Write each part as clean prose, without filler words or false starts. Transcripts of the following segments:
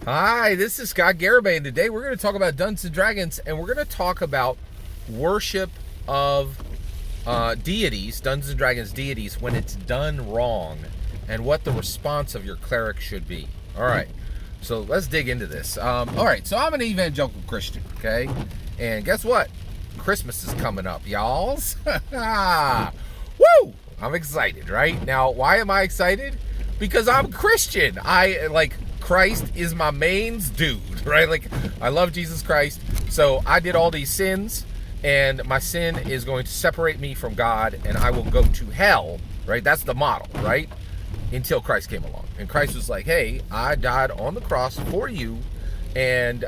Hi, this is Scott Garibay, and today we're going to talk about Dungeons and Dragons, and we're going to talk about worship of deities, Dungeons and Dragons deities, when it's done wrong, and what the response of your cleric should be. All right, so let's dig into this. All right, so I'm an evangelical Christian, okay? And guess what? Christmas is coming up, y'alls. Woo! I'm excited, right? Now, why am I excited? Because I'm Christian. Christ is my mains dude, right? Like, I love Jesus Christ. So I did all these sins, and my sin is going to separate me from God, and I will go to hell, right? That's the model, right? Until Christ came along. And Christ was like, hey, I died on the cross for you, and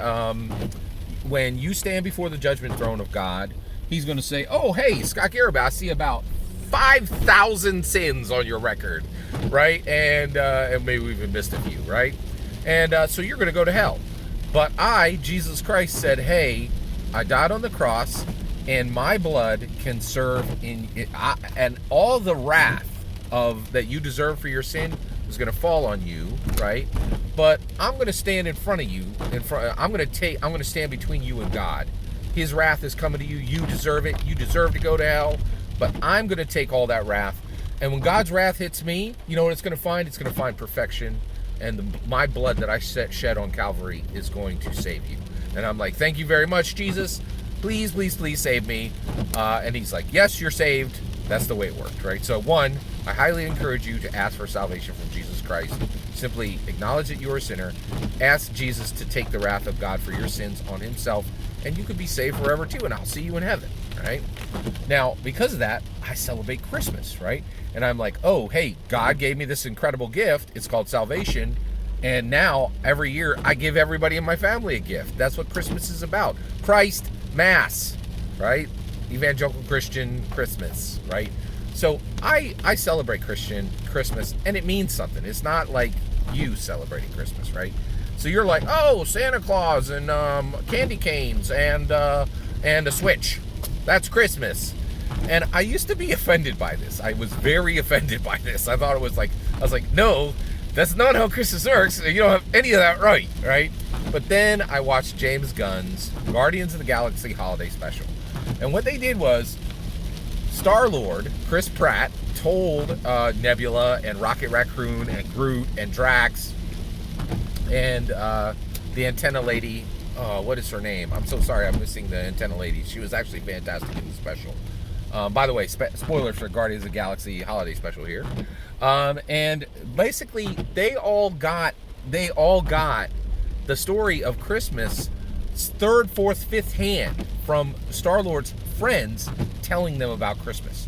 when you stand before the judgment throne of God, he's going to say, oh, hey, Scott Garibay, I see about 5,000 sins on your record, right? And maybe we even missed a few, right? And so you're going to go to hell. But I, Jesus Christ, said, hey, I died on the cross, and my blood can serve in it, and all the wrath of that you deserve for your sin is going to fall on you, right? But I'm going to stand in front of you. I'm going to stand between you and God. His wrath is coming to you. You deserve it. You deserve to go to hell. But I'm going to take all that wrath. And when God's wrath hits me, you know what it's going to find? It's going to find perfection. And my blood that I shed on Calvary is going to save you. And I'm like, thank you very much, Jesus. Please, please, please save me. And he's like, yes, you're saved. That's the way it worked, right? So one, I highly encourage you to ask for salvation from Jesus Christ. Simply acknowledge that you're a sinner. Ask Jesus to take the wrath of God for your sins on himself. And you could be saved forever too. And I'll see you in heaven, right? Now, because of that, I celebrate Christmas, right? And I'm like, oh, hey, God gave me this incredible gift. It's called salvation. And now, every year, I give everybody in my family a gift. That's what Christmas is about. Christ, Mass, right? Evangelical Christian Christmas, right? So I celebrate Christmas, and it means something. It's not like you celebrating Christmas, right? So you're like, oh, Santa Claus and candy canes and a Switch. That's Christmas. And I used to be offended by this. I was very offended by this. I was like, no, that's not how Christmas works. You don't have any of that right? But then I watched James Gunn's Guardians of the Galaxy Holiday Special. And what they did was, Star-Lord, Chris Pratt, told Nebula and Rocket Raccoon and Groot and Drax and the antenna lady, what is her name? I'm so sorry, I'm missing the antenna lady. She was actually fantastic in the special. By the way, spoilers for Guardians of the Galaxy Holiday Special here. And basically, they all got the story of Christmas third, fourth, fifth hand from Star-Lord's friends telling them about Christmas.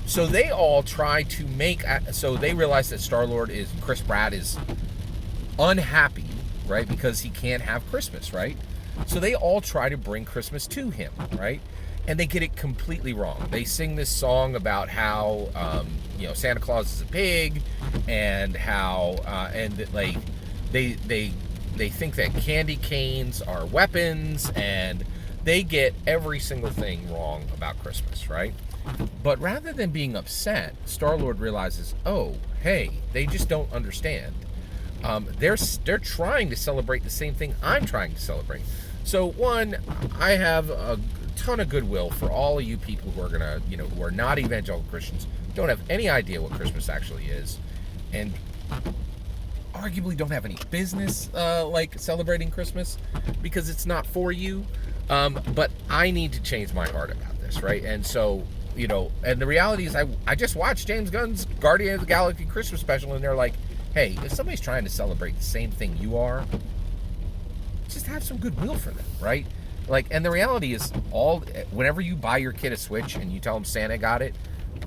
So they all try to so they realize that Chris Pratt is unhappy, right? Because he can't have Christmas, right? So they all try to bring Christmas to him, right? And they get it completely wrong. They sing this song about how, Santa Claus is a pig, and how, they think that candy canes are weapons, and they get every single thing wrong about Christmas, right? But rather than being upset, Star-Lord realizes, oh, hey, they just don't understand. They're trying to celebrate the same thing I'm trying to celebrate. So one, I have a ton of goodwill for all of you people who are who are not evangelical Christians, don't have any idea what Christmas actually is, and arguably don't have any business celebrating Christmas because it's not for you. But I need to change my heart about this, right? And so, and the reality is I just watched James Gunn's Guardians of the Galaxy Christmas special, and they're like, hey, if somebody's trying to celebrate the same thing you are, just have some goodwill for them, right? And the reality is, whenever you buy your kid a Switch and you tell them Santa got it,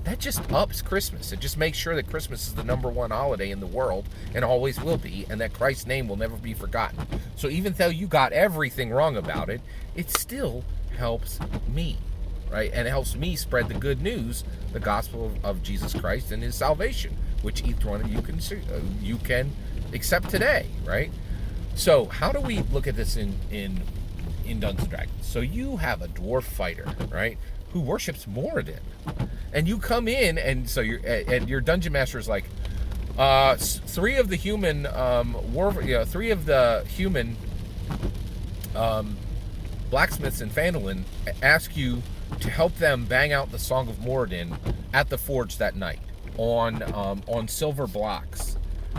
that just ups Christmas. It just makes sure that Christmas is the number one holiday in the world and always will be, and that Christ's name will never be forgotten. So even though you got everything wrong about it, it still helps me, right? And it helps me spread the good news, the gospel of Jesus Christ and his salvation, which each one of you can accept today, right? So how do we look at this in Dungeons and Dragons? So you have a dwarf fighter, right, who worships Moradin, and you come in, and so your dungeon master is like, Three of the human three of the human blacksmiths in Phandalin ask you to help them bang out the Song of Moradin at the forge that night on silver blocks.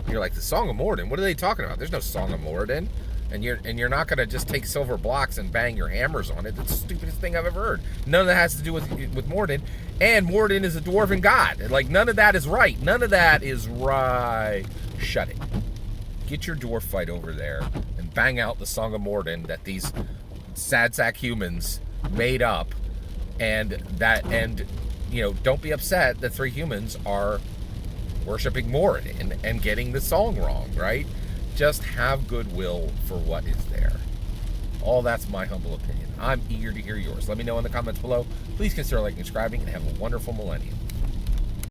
You're like, the Song of Moradin? What are they talking about? There's no Song of Moradin. And you're not gonna just take silver blocks and bang your hammers on it. That's the stupidest thing I've ever heard. None of that has to do with Moradin. And Moradin is a dwarven god. Like, none of that is right. None of that is right. Shut it. Get your dwarf fight over there and bang out the Song of Moradin that these sad sack humans made up. And don't be upset that three humans are worshiping Moradin and getting the song wrong, right? Just have goodwill for what is there. All that's my humble opinion. I'm eager to hear yours. Let me know in the comments below. Please consider liking and subscribing, and have a wonderful millennium.